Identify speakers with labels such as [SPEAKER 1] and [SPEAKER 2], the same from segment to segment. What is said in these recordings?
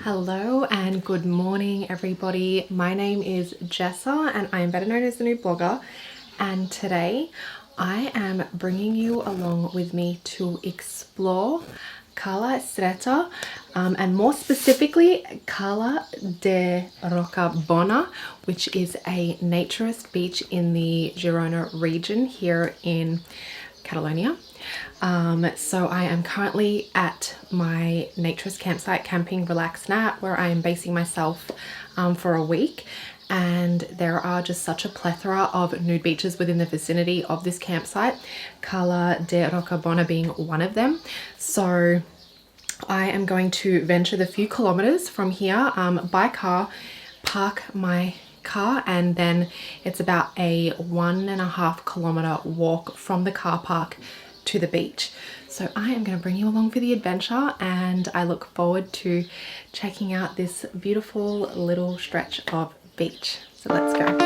[SPEAKER 1] Hello and good morning everybody. My name is Jessa and I am better known as the Nude Blogger, and today I am bringing you along with me to explore Cala Estreta and more specifically Cala De Roca Bona, which is a naturist beach in the Girona region here in Catalonia. So I am currently at my naturist campsite camping Relax-Nat, where I am basing myself for a week, and there are just such a plethora of nude beaches within the vicinity of this campsite, Cala De Roca Bona being one of them. So I am going to venture the few kilometers from here by car, park my car, and then it's about a 1.5 kilometer walk from the car park to the beach. So I am going to bring you along for the adventure, and I look forward to checking out this beautiful little stretch of beach. So let's go.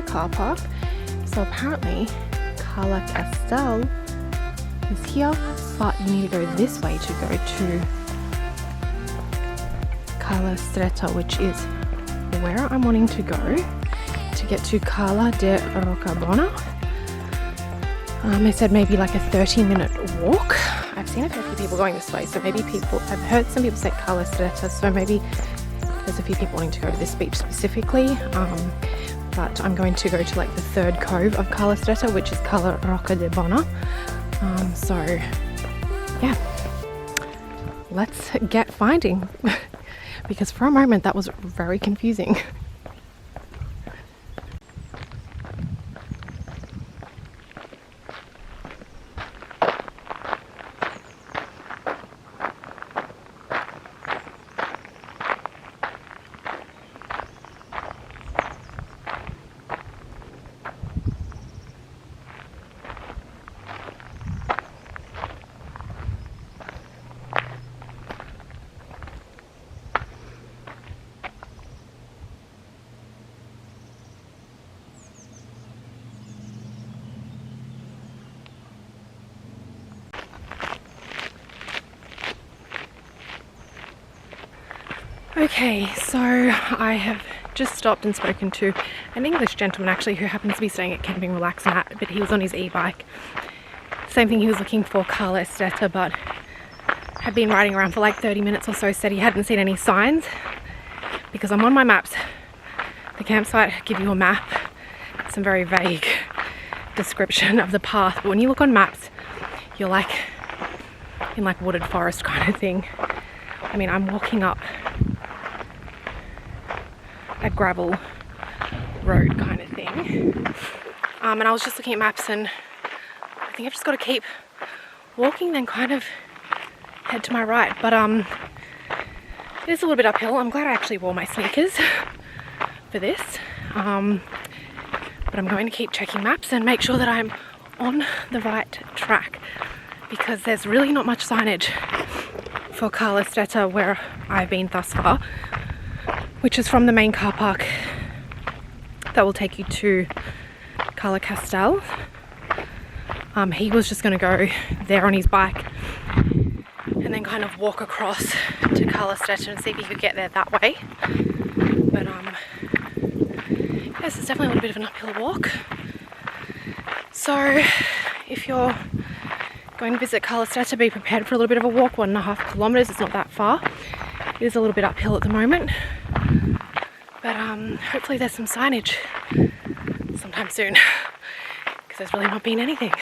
[SPEAKER 1] Car park. So apparently Cala Castel is here, but you need to go this way to go to Cala Estreta, which is where I'm wanting to go to get to Cala De Roca Bona. I said maybe like a 30-minute walk. I've seen a few people going this way, so maybe I've heard some people say Cala Estreta, so maybe there's a few people wanting to go to this beach specifically. But I'm going to go to like the third cove of Cala Estreta, which is Cala Roca Bona. So yeah, let's get finding because for a moment that was very confusing. Okay, so I have just stopped and spoken to an English gentleman actually who happens to be staying at Camping Relax-Nat, but he was on his e-bike. Same thing, he was looking for Cala Estreta, but had been riding around for like 30 minutes or so, said he hadn't seen any signs. Because I'm on my maps, the campsite give you a map, some very vague description of the path, but when you look on maps, you're like in like wooded forest kind of thing. I mean, I'm walking up a gravel road kind of thing, and I was just looking at maps, and I think I've just got to keep walking, then kind of head to my right. But It is a little bit uphill. I'm glad I actually wore my sneakers for this. But I'm going to keep checking maps and make sure that I'm on the right track, because there's really not much signage for Cala Estreta where I've been thus far, which is from the main car park that will take you to Cala Castel. He was just going to go there on his bike and then kind of walk across to Cala Estreta and see if he could get there that way. But yes, it's definitely a little bit of an uphill walk. So if you're going to visit Cala Estreta, be prepared for a little bit of a walk. 1.5 kilometers, it's not that far. It is a little bit uphill at the moment, but hopefully there's some signage sometime soon, because there's really not been anything.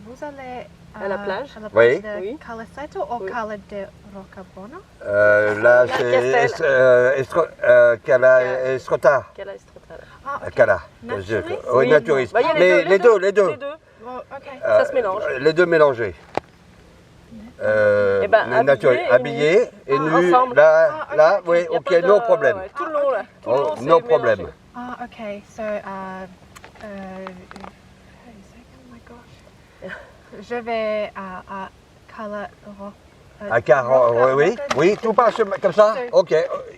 [SPEAKER 1] Vous allez
[SPEAKER 2] à la plage,
[SPEAKER 1] de
[SPEAKER 2] oui.
[SPEAKER 1] Cala Estreta ou Cala De Roca Bona?
[SPEAKER 3] Là, c'est Cala Estreta.
[SPEAKER 2] Cala Estreta.
[SPEAKER 1] Ah, okay.
[SPEAKER 3] Cala.
[SPEAKER 1] Naturist?
[SPEAKER 3] Oui, naturist.
[SPEAKER 2] Bah,
[SPEAKER 3] les deux.
[SPEAKER 1] Well, okay.
[SPEAKER 2] Ça se mélange.
[SPEAKER 3] Les deux mélangés.
[SPEAKER 2] Eh ben,
[SPEAKER 3] habillé et nu.
[SPEAKER 2] ensemble.
[SPEAKER 3] Là,
[SPEAKER 1] Ah,
[SPEAKER 3] là,
[SPEAKER 1] ok,
[SPEAKER 3] oui,
[SPEAKER 2] Y a
[SPEAKER 3] ok,
[SPEAKER 2] pas de-
[SPEAKER 3] no problème.
[SPEAKER 2] ouais, tout le long là. Tout le long, c'est
[SPEAKER 3] No
[SPEAKER 2] mélangé.
[SPEAKER 3] problème.
[SPEAKER 1] Ah, okay. So, how do you say? Oh my gosh. Je vais à Cala
[SPEAKER 3] À 40, oui, tout passe comme ça. Ok.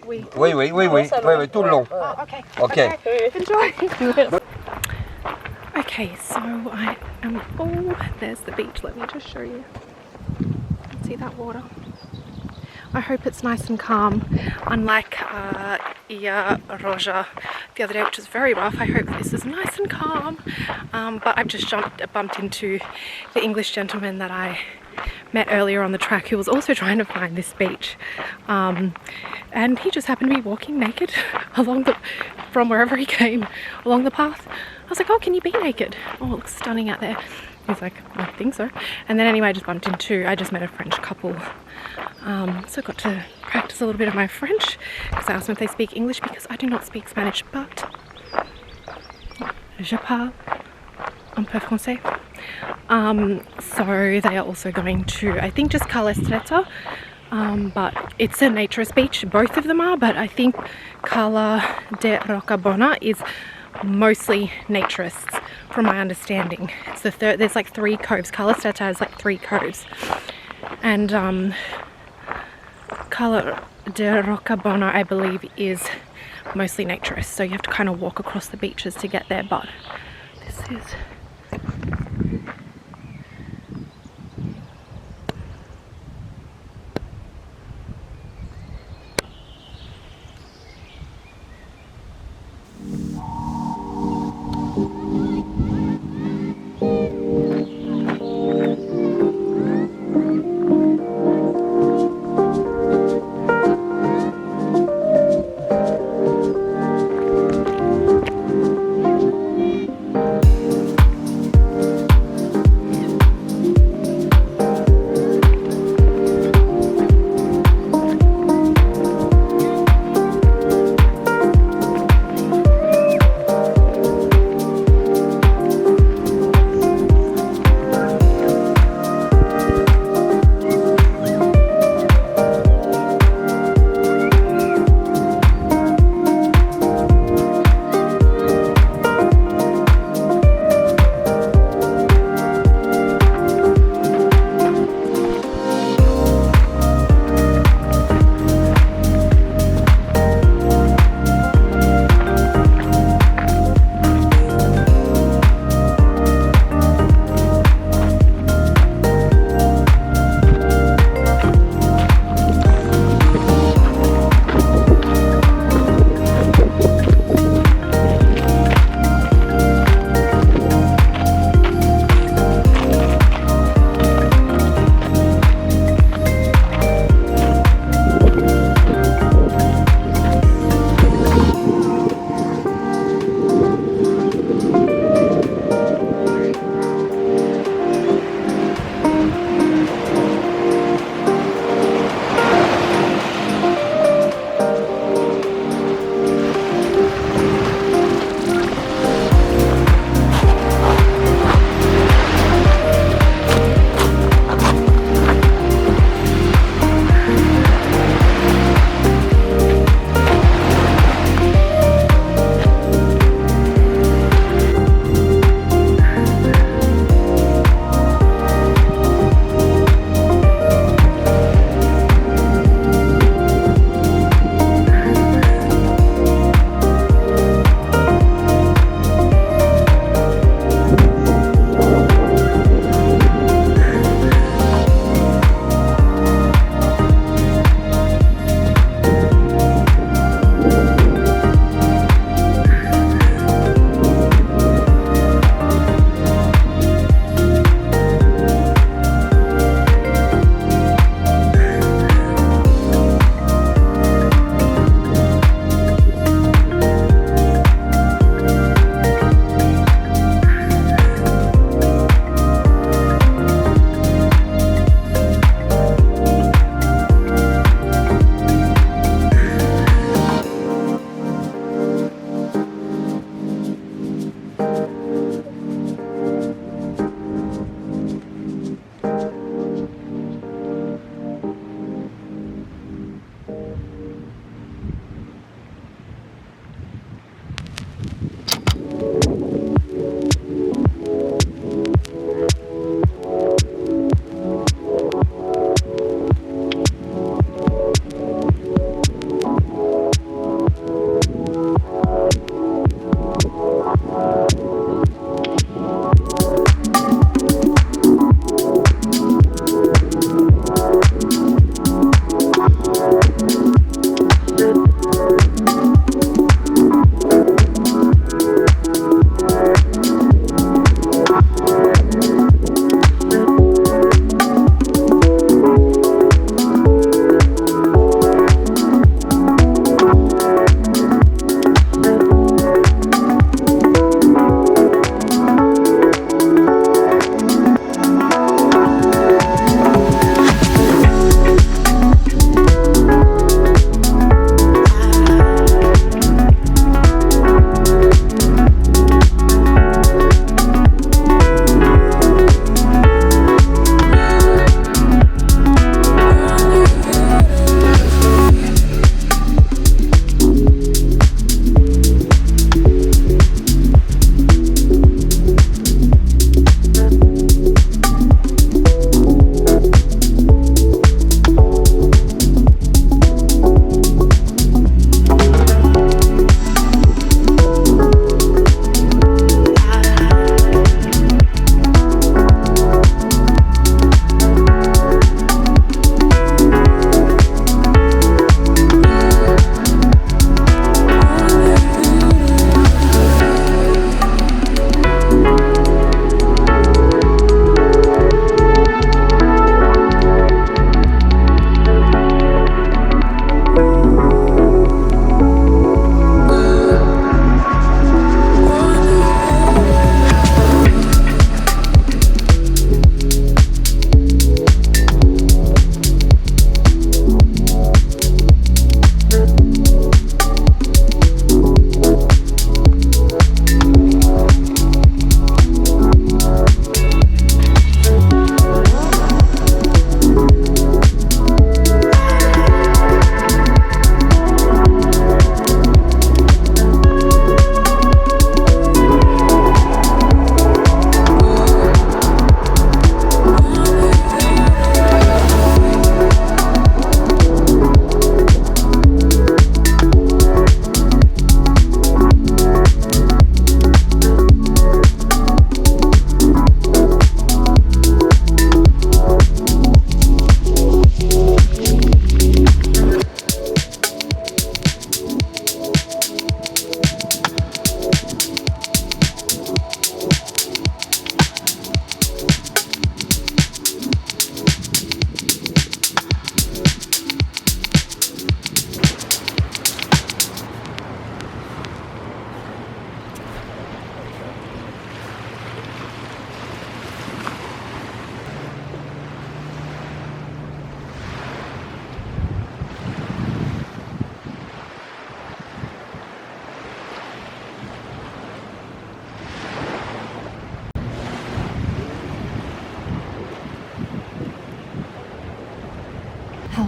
[SPEAKER 1] Oui.
[SPEAKER 3] Oui, tout le long.
[SPEAKER 1] Oh, okay.
[SPEAKER 3] Okay.
[SPEAKER 1] Enjoy. Okay, so I am. Oh, there's the beach. Let me just show you. See that water? I hope it's nice and calm, unlike Ia Roja the other day, which was very rough. I hope this is nice and calm. But I've just bumped into the English gentleman that I met earlier on the track, who was also trying to find this beach, and he just happened to be walking naked from wherever he came along the path. I was like, oh, can you be naked? Oh, it looks stunning out there. He's like, I think so. And then anyway, I just met a French couple, so I got to practice a little bit of my French, because I asked them if they speak English, because I do not speak Spanish, but je parle un peu français. So they are also going to, I think, just Cala Estreta, but it's a naturist beach. Both of them are, but I think Cala De Roca Bona is mostly naturists, from my understanding. It's the third. There's like 3 coves. Cala Estreta has like 3 coves, and Cala De Roca Bona, I believe, is mostly naturist. So you have to kind of walk across the beaches to get there. But this is.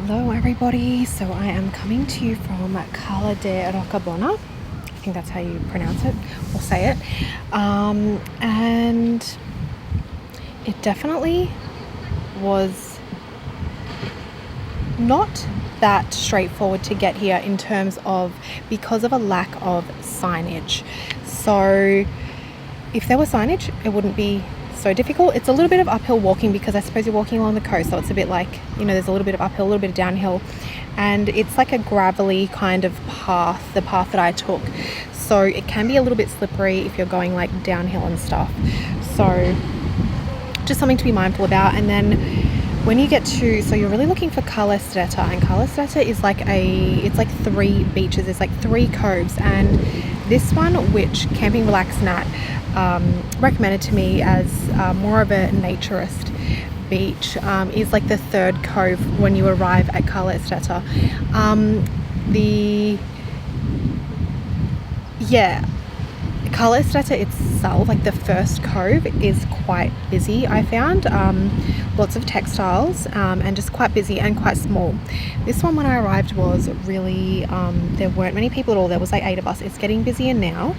[SPEAKER 1] Hello everybody, so I am coming to you from Cala De Roca Bona. I think that's how you pronounce it or say it. And it definitely was not that straightforward to get here in terms of because of a lack of signage. So if there was signage, it wouldn't be so difficult. It's a little bit of uphill walking because I suppose you're walking along the coast, so it's a bit like, you know, there's a little bit of uphill, a little bit of downhill, and it's like a gravelly kind of path, the path that I took. So it can be a little bit slippery if you're going like downhill and stuff. So just something to be mindful about. And then when you get to, so you're really looking for Cala Estreta, and Cala Estreta is like it's like 3 beaches, it's like 3 coves, and this one, which Camping Relax-Nat recommended to me as more of a naturist beach, is like the 3rd cove when you arrive at Cala Estreta. Cala Estreta itself, like the 1st cove, is quite busy, I found. Lots of textiles and just quite busy and quite small. This one, when I arrived, was really, there weren't many people at all. There was like 8 of us. It's getting busier now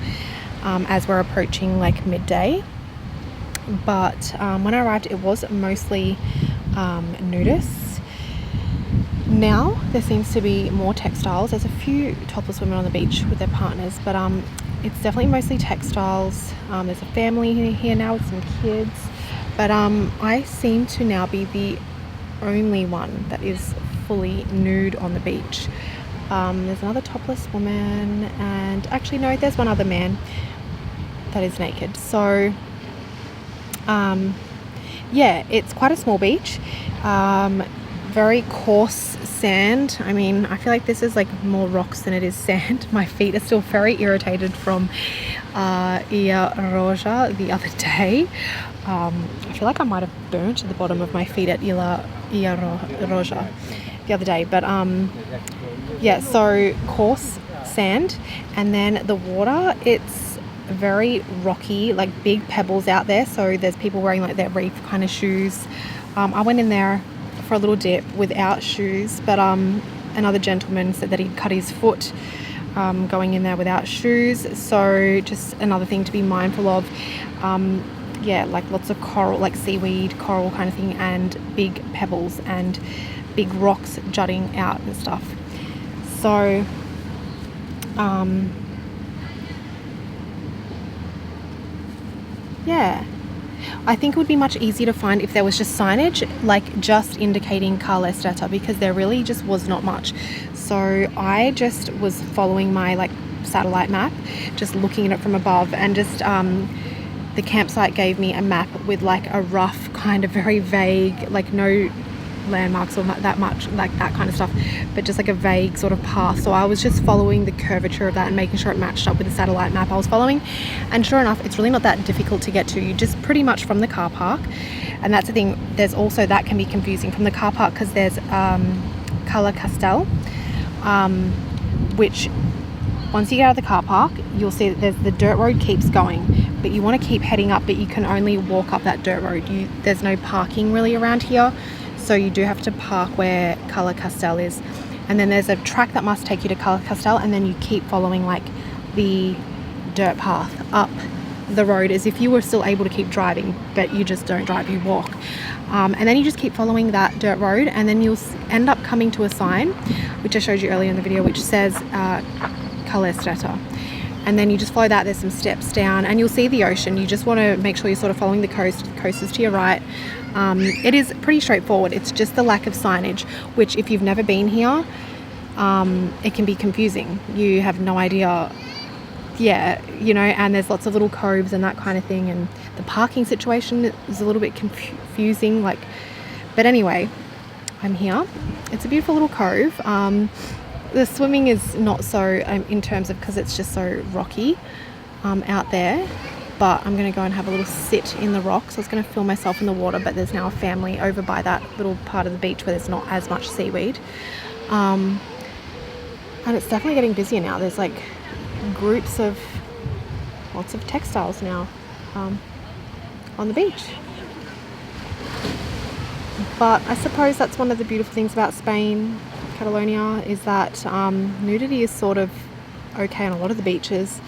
[SPEAKER 1] as we're approaching like midday. But when I arrived, it was mostly nudists. Now there seems to be more textiles. There's a few topless women on the beach with their partners, but it's definitely mostly textiles. There's a family here now with some kids, but I seem to now be the only one that is fully nude on the beach. There's another topless woman, and actually no, there's one other man that is naked. So yeah, it's quite a small beach, very coarse sand. I mean, I feel like this is like more rocks than it is sand. My feet are still very irritated from Ia Roja the other day. I feel like I might have burnt to the bottom of my feet at Ia Roja the other day, but yeah, so coarse sand, and then the water, it's very rocky, like big pebbles out there, so there's people wearing like their reef kind of shoes. I went in there for a little dip without shoes, but another gentleman said that he'd cut his foot going in there without shoes, so just another thing to be mindful of. Yeah, like lots of coral, like seaweed, coral kind of thing, and big pebbles and big rocks jutting out and stuff. So yeah, I think it would be much easier to find if there was just signage, like just indicating Cala Estreta, because there really just was not much. So I just was following my like satellite map, just looking at it from above, and just the campsite gave me a map with like a rough kind of very vague, like no landmarks or that much, like that kind of stuff, but just like a vague sort of path. So I was just following the curvature of that and making sure it matched up with the satellite map I was following, and sure enough, it's really not that difficult to get to. You just pretty much from the car park, and that's the thing, there's also, that can be confusing from the car park, because there's Cala Castel, which once you get out of the car park, you'll see that there's the dirt road keeps going, but you want to keep heading up, but you can only walk up that dirt road. There's no parking really around here, so you do have to park where Cala Castel is, and then there's a track that must take you to Cala Castel, and then you keep following like the dirt path up the road as if you were still able to keep driving, but you just don't drive, you walk. And then you just keep following that dirt road, and then you'll end up coming to a sign, which I showed you earlier in the video, which says Cala Estreta. And then you just follow that, there's some steps down, and you'll see the ocean. You just want to make sure you're sort of following the coast. The coast is to your right. It is pretty straightforward. It's just the lack of signage, which if you've never been here, it can be confusing. You have no idea, yeah, you know, and there's lots of little coves and that kind of thing, and the parking situation is a little bit confusing, like, but anyway, I'm here. It's a beautiful little cove. The swimming is not so in terms of, because it's just so rocky out there, but I'm going to go and have a little sit in the rocks. I was going to film myself in the water, but there's now a family over by that little part of the beach where there's not as much seaweed, and it's definitely getting busier now. There's like groups of lots of textiles now on the beach. But I suppose that's one of the beautiful things about Spain, Catalonia, is that nudity is sort of okay on a lot of the beaches.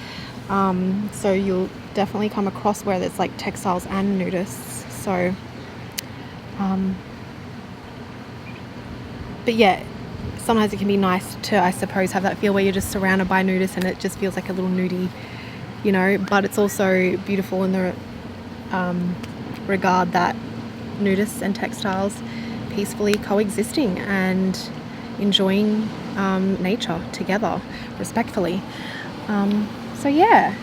[SPEAKER 1] So you'll definitely come across where there's like textiles and nudists. So, but yeah, sometimes it can be nice to, I suppose, have that feel where you're just surrounded by nudists and it just feels like a little nudie, you know. But it's also beautiful in the regard that nudists and textiles peacefully coexisting and enjoying nature together respectfully. So yeah,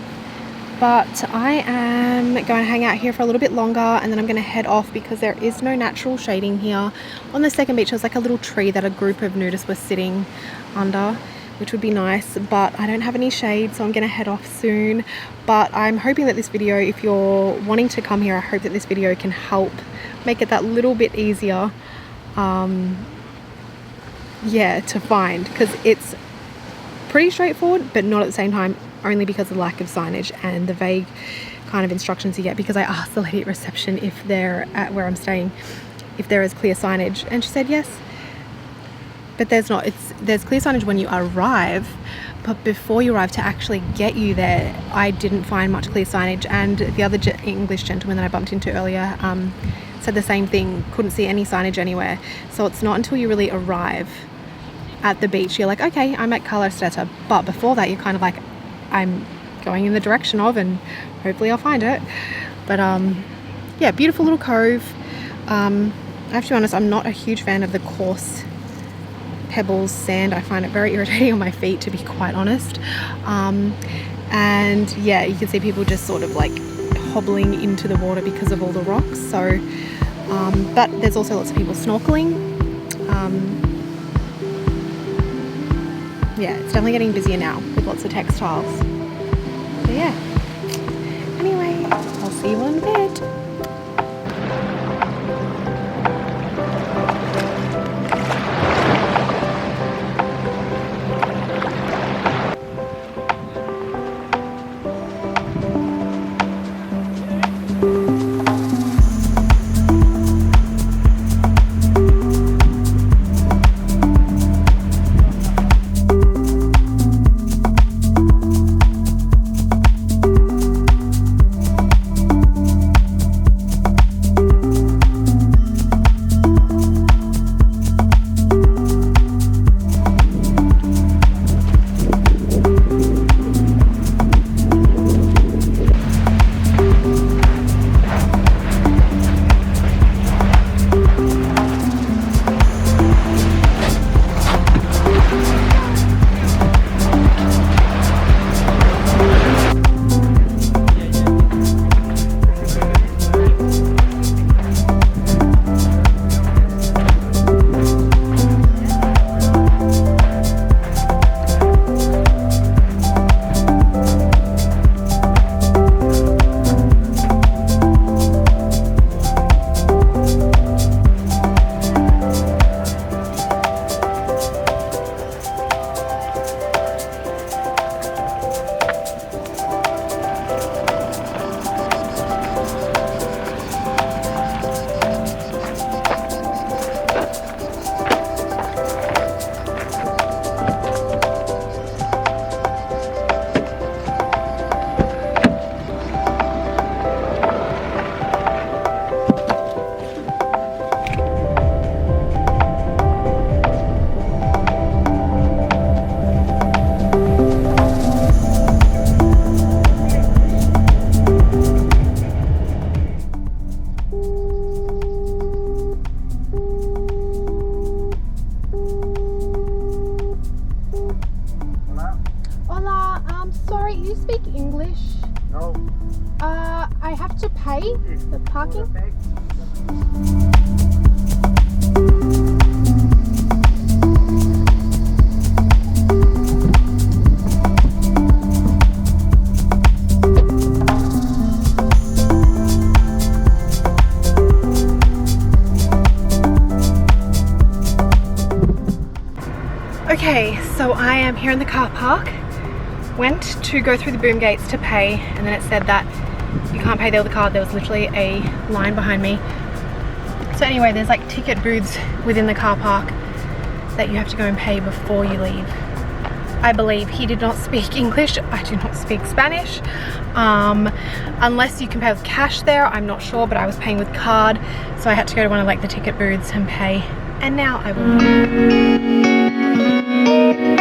[SPEAKER 1] but I am going to hang out here for a little bit longer and then I'm going to head off because there is no natural shading here. On the second beach, there's like a little tree that a group of nudists were sitting under, which would be nice, but I don't have any shade, so I'm going to head off soon. But I'm hoping that this video, if you're wanting to come here, I hope that this video can help make it that little bit easier, yeah, to find, because it's pretty straightforward, but not at the same time, only because of the lack of signage and the vague kind of instructions you get. Because I asked the lady at reception if they're at where I'm staying, if there is clear signage, and she said yes, but there's not. There's clear signage when you arrive, but before you arrive, to actually get you there, I didn't find much clear signage. And the other English gentleman that I bumped into earlier said the same thing, couldn't see any signage anywhere. So it's not until you really arrive at the beach you're like, okay, I'm at Cala Estreta, but before that you're kind of like, I'm going in the direction of, and hopefully I'll find it. But yeah, beautiful little cove. I have to be honest, I'm not a huge fan of the coarse pebbles, sand. I find it very irritating on my feet, to be quite honest. And yeah, you can see people just sort of like hobbling into the water because of all the rocks. So but there's also lots of people snorkeling. Yeah, it's definitely getting busier now with lots of textiles. So yeah, anyway, I'll see you in a bit. The parking? Okay, so I am here in the car park. Went to go through the boom gates to pay, and then it said that you can't pay there with a card. There was literally a line behind me. So anyway, there's like ticket booths within the car park that you have to go and pay before you leave. I believe he did not speak English. I do not speak Spanish. Unless you can pay with cash there, I'm not sure, but I was paying with card. So I had to go to one of like the ticket booths and pay. And now I will.